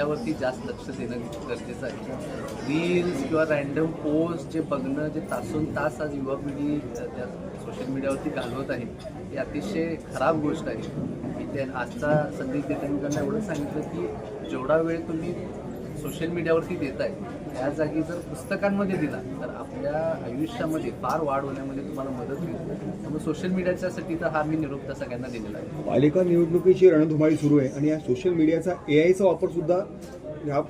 नात्यावरती जास्त लक्ष देणं गरजेचं आहे. रील्स किंवा रँडम पोस्ट जे बघणं, जे तासोन तास आज युवा पिढी त्या सोशल मीडियावरती घालवत आहे, ही अतिशय खराब गोष्ट आहे. मी ते आजचा संदेश देताना त्यांना एवढं सांगितलं की जेवढा वेळ तुम्ही सोशल मीडियावरती देताय त्या जागी जर पुस्तकांमध्ये दिला तर आपल्या आयुष्यामध्ये फार वाढ होण्यामध्ये तुम्हाला मदत होईल. त्यामुळे सोशल मीडियाच्यासाठी तर हा मी निरोप त्या सगळ्यांना दिलेला आहे. पालिका निवडणुकीची रणधुमाळी सुरू आहे आणि या सोशल मीडियाचा AIचा वापर सुद्धा ह्या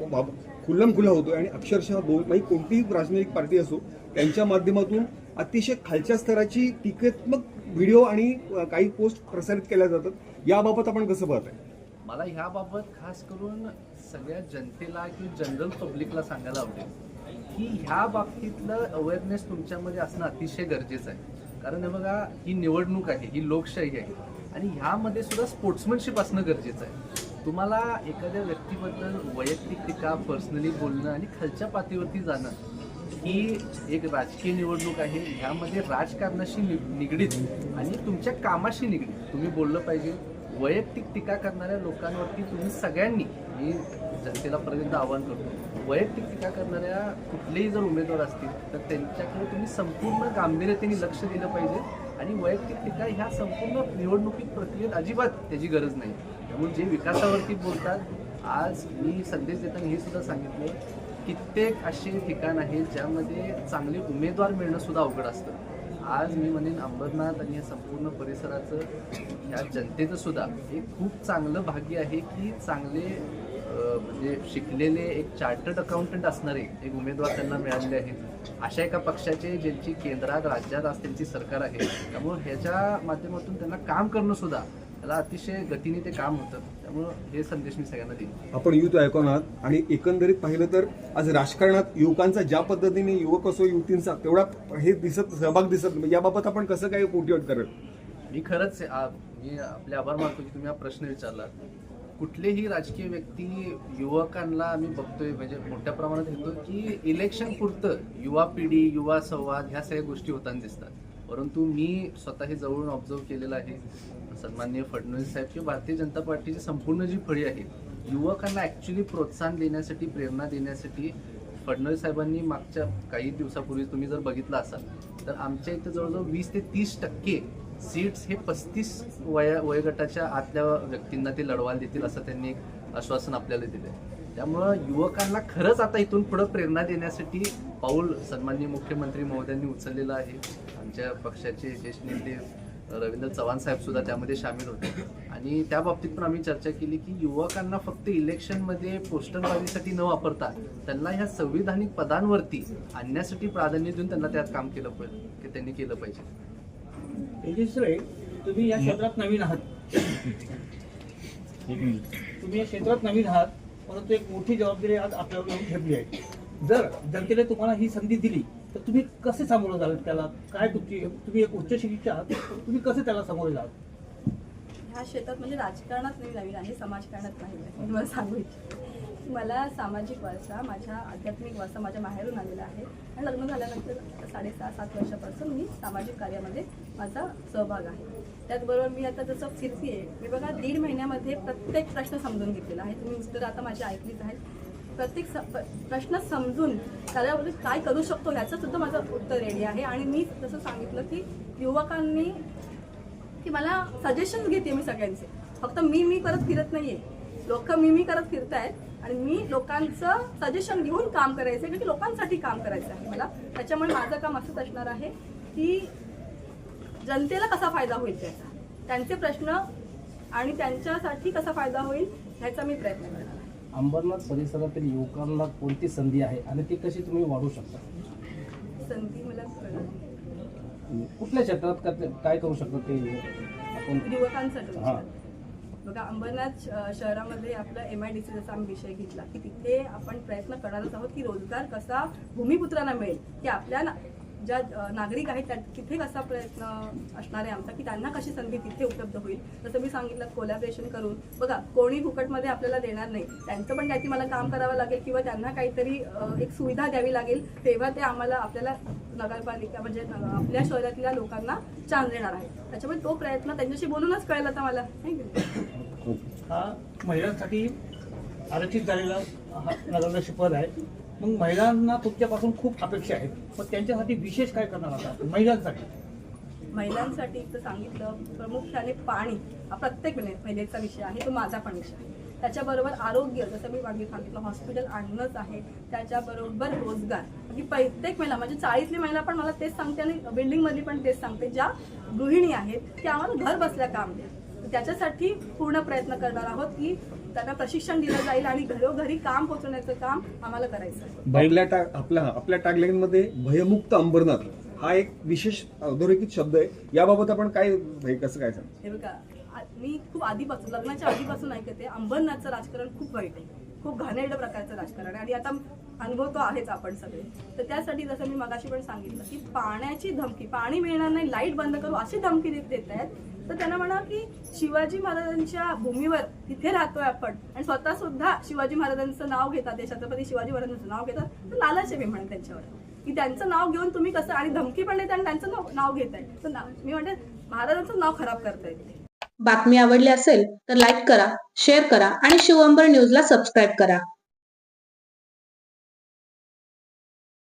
खुल्लम खुल्ला होतोय आणि अक्षरशः म्हणजे कोणतीही राजनैतिक पार्टी असो त्यांच्या माध्यमातून अतिशय खालच्या स्तराची टीकात्मक व्हिडिओ आणि काही पोस्ट प्रसारित केल्या जातात. याबाबत आपण कसं पाहताय? मला ह्याबाबत खास करून सगळ्या जनतेला किंवा जनरल पब्लिकला सांगायला आवडेल की ह्या बाबतीतलं अवेअरनेस तुमच्यामध्ये असणं अतिशय गरजेचं आहे. कारण हे बघा, ही निवडणूक आहे, ही लोकशाही आहे आणि ह्यामध्ये सुद्धा स्पोर्ट्समनशिप असणं गरजेचं आहे. तुम्हाला एखाद्या व्यक्तीबद्दल वैयक्तिक टीका, पर्सनली बोलणं आणि खालच्या पातळीवरती जाणं ही एक राजकीय निवडणूक आहे. ह्यामध्ये राजकारणाशी निगडीत आणि तुमच्या कामाशी निगडीत तुम्ही बोललं पाहिजे. वैयक्तिक टीका करणाऱ्या लोकांवरती तुम्ही सगळ्यांनी, मी जनतेला पर्यंत आवाहन करतो, वैयक्तिक टीका करणाऱ्या कुठलेही जर उमेदवार असतील तर त्यांच्याकडे तुम्ही संपूर्ण गांभीर्याने लक्ष दिलं पाहिजे आणि वैयक्तिक टीका ह्या संपूर्ण निवडणुकीत प्रक्रियेत अजिबात त्याची गरज नाही. त्यामुळे जे विकासावरती बोलतात, आज मी संदेश देताना हे सुद्धा सांगितलं, कित्येक असे ठिकाण आहेत ज्यामध्ये चांगले उमेदवार मिळणं सुद्धा अवघड असतं. आज मी म्हणेन अंबरनाथ आणि या संपूर्ण परिसराचं, ह्या जनतेचं सुद्धा एक खूप चांगलं भाग्य आहे की चांगले म्हणजे शिकलेले एक चार्टर्ड अकाउंटंट असणारे एक उमेदवार त्यांना मिळालेले आहेत. अशा एका पक्षाचे ज्यांची केंद्रात, राज्यात आज त्यांची सरकार आहे. त्यामुळं ह्याच्या माध्यमातून त्यांना काम करणं सुद्धा त्याला अतिशय गतीने ते काम होतं. त्यामुळं हे संदेश मी सगळ्यांना देईन. आपण युथ आयकॉन आहात आणि एकंदरीत पाहिलं तर आज राजकारणात युवकांचा ज्या पद्धतीने, युवक असो युवतींचा तेवढा हे सहभाग दिसत नाही. याबाबत आपण कसं काय पोर्ट्रेट करेल? मी खरंच मी आपले आभार मानतो की तुम्ही हा प्रश्न विचारला. कुठलेही राजकीय व्यक्ती युवकांना आम्ही बघतोय म्हणजे मोठ्या प्रमाणात येतो की इलेक्शन पुरतं युवा पिढी, युवा संवाद ह्या सगळ्या गोष्टी होताना दिसतात. परंतु मी स्वतः हे जवळून ऑब्झर्व केलेलं आहे. सन्माननीय फडणवीस साहेब किंवा भारतीय जनता पार्टीची संपूर्ण जी फळी आहे, युवकांना ॲक्च्युली प्रोत्साहन देण्यासाठी, प्रेरणा देण्यासाठी फडणवीस साहेबांनी मागच्या काही दिवसापूर्वी तुम्ही जर बघितलं असाल तर आमच्या इथं जवळजवळ 20 ते 30% सीट्स हे 35 वयोगटाच्या आतल्या व्यक्तींना ते लढवायला देतील असं त्यांनी एक आश्वासन आपल्याला दिलं. त्यामुळं युवकांना खरंच आता इथून पुढं प्रेरणा देण्यासाठी पाऊल सन्माननीय मुख्यमंत्री महोदयांनी उचललेलं आहे. आमच्या पक्षाचे ज्येष्ठ नेते रवींद्र चव्हाण साहेब सुद्धा त्यामध्ये सामील होते आणि त्या बाबतीत पण आम्ही चर्चा केली की युवकांना फक्त इलेक्शनमध्ये पोस्टरबाजीसाठी न वापरता त्यांना ह्या संविधानिक पदांवरती आणण्यासाठी प्राधान्य देऊन त्यांना त्यात काम केलं पाहिजे, की त्यांनी केलं पाहिजे. तेजस्वी, तुम्ही या क्षेत्रात नवीन आहात, परंतु एक मोठी जबाबदारी आज आपल्यावर येऊन ठेवली आहे. जर जनतेने तुम्हाला ही संधी दिली तर तुम्ही कसे सामोरं जाल त्याला? काय तुम्ही एक उच्च शिक्षित आहात, तुम्ही कसे त्याला सामोरे जाल? ह्या क्षेत्रात म्हणजे राजकारणात नाही नवीन आहे, समाजकारणात नाही आहे. मी मला सांगू इच्छिते, मला सामाजिक वारसा, माझ्या आध्यात्मिक वारसा माझ्या माहेरून आलेला आहे आणि लग्न झाल्यानंतर 6.5-7 वर्षापासून मी सामाजिक कार्यामध्ये माझा सहभाग आहे. त्याचबरोबर मी आता जसं फिरतीये, मी बघा 1.5 महिन्यामध्ये प्रत्येक प्रश्न समजून घेतलेला आहे. तुम्ही उत्तर आता माझी ऐकलीच आहेत. प्रत्येक प्रश्न समजून त्याच्याबद्दल काय करू शकतो ह्याचं सुद्धा माझं उत्तर रेडी आहे. आणि मी जसं सांगितलं की युवकांनी की मला सजेशन्स घेते मी सगळ्यांचे, फक्त मी करत फिरत नाहीये, लोक मी करत फिरतायत आणि मी लोकांचं सजेशन घेऊन काम करायचं आहे, की लोकांसाठी काम करायचं आहे मला. त्याच्यामुळे माझं काम असंच असणार आहे की जनतेला कसा फायदा होईल त्याचा, त्यांचे प्रश्न आणि त्यांच्यासाठी कसा फायदा होईल ह्याचा मी प्रयत्न करणार आहे. अंबरनाथ परिसरातील युवकांना कोणती संधी आहे आणि ती कशी तुम्ही वाढवू शकता? संधी मला कुठल्या क्षेत्रात काय करू शकतो ते आपण युवकांसाठी बघा, अंबरनाथ शहरामध्ये आपलं MIDC जसा आम्ही विषय घेतला की तिथे आपण प्रयत्न करणारच आहोत की रोजगार कसा भूमिपुत्रांना मिळेल, की आपल्या ज्या नागरिक आहेत त्या तिथे कसा प्रयत्न असणार आहे आमचा, की त्यांना कशी संधी तिथे उपलब्ध होईल. जसं मी सांगितलं, कोलॅबरेशन करून बघा, कोणी फुकटमध्ये आपल्याला देणार नाही, त्यांचं पण काहीतरी मला काम करावं लागेल किंवा त्यांना काहीतरी एक सुविधा द्यावी लागेल, तेव्हा ते आपल्याला नगरपालिका म्हणजे आपल्या शहरातल्या लोकांना चान्स देणार आहे. त्याच्यामुळे तो प्रयत्न त्यांच्याशी बोलूनच कळेल आता मला. हा महिलांसाठी आरक्षित झालेलं नगराध्यक्ष पद आहे. मग महिलांना तुमच्यापासून खूप अपेक्षा आहेत, पण त्यांच्यासाठी विशेष काय करणार आता महिलांसाठी? महिलांसाठी तर सांगितलं प्रामुख्याने पाणी हा प्रत्येक महिलेचा विषय आहे, तो माझा पण विषय आहे. त्याच्याबरोबर आरोग्य, जसं मी मागे सांगितलं हॉस्पिटल आणणंच आहे. त्याच्याबरोबर रोजगार, की प्रत्येक महिला म्हणजे 40तली महिला पण मला तेच सांगते आणि बिल्डिंगमधली पण तेच सांगते, ज्या गृहिणी आहेत की आम्हाला घर बसल्या काम द्या. त्याच्यासाठी पूर्ण प्रयत्न करणार आहोत की त्यांना प्रशिक्षण दिलं जाईल आणि घरोघरी काम पोहोचवण्याचं काम आम्हाला करायचं आहे. आपल्या टॅगलाईन मध्ये भयमुक्त अंबरनाथ हा एक विशेष अधोरेखित शब्द आहे. याबाबत आपण काय कसं काय सांगतो? हे बघा, मी खूप आधीपासून लग्नाच्या आधीपासून ऐकते अंबरनाथचं राजकारण खूप वाईट आहे, खूप घाणेरडं प्रकारचं राजकारण आहे आणि आता अनुभव तो आहेच आपण सगळे. तर त्यासाठी जसं मी मगाशी पण सांगितलं की पाण्याची धमकी, पाणी मिळणार नाही, लाईट बंद करू अशी धमकी देत आहेत. तर त्यांना म्हणा की शिवाजी महाराजांच्या भूमीवर तिथे राहतोय आपण आणि स्वतः सुद्धा शिवाजी महाराजांचं नाव घेतात, ते छत्रपती शिवाजी महाराजांचं नाव घेतात. तर लालच आहे मी म्हणेन त्यांच्यावर की त्यांचं नाव घेऊन तुम्ही कसं आणि धमकी पण देताय आणि त्यांचं नाव घेताय. तर मी म्हणते महाराजांचं नाव खराब करताय. बातमी आवडली असेल तर लाईक करा, शेअर करा आणि शिवअंबर न्यूजला सबस्क्राईब करा.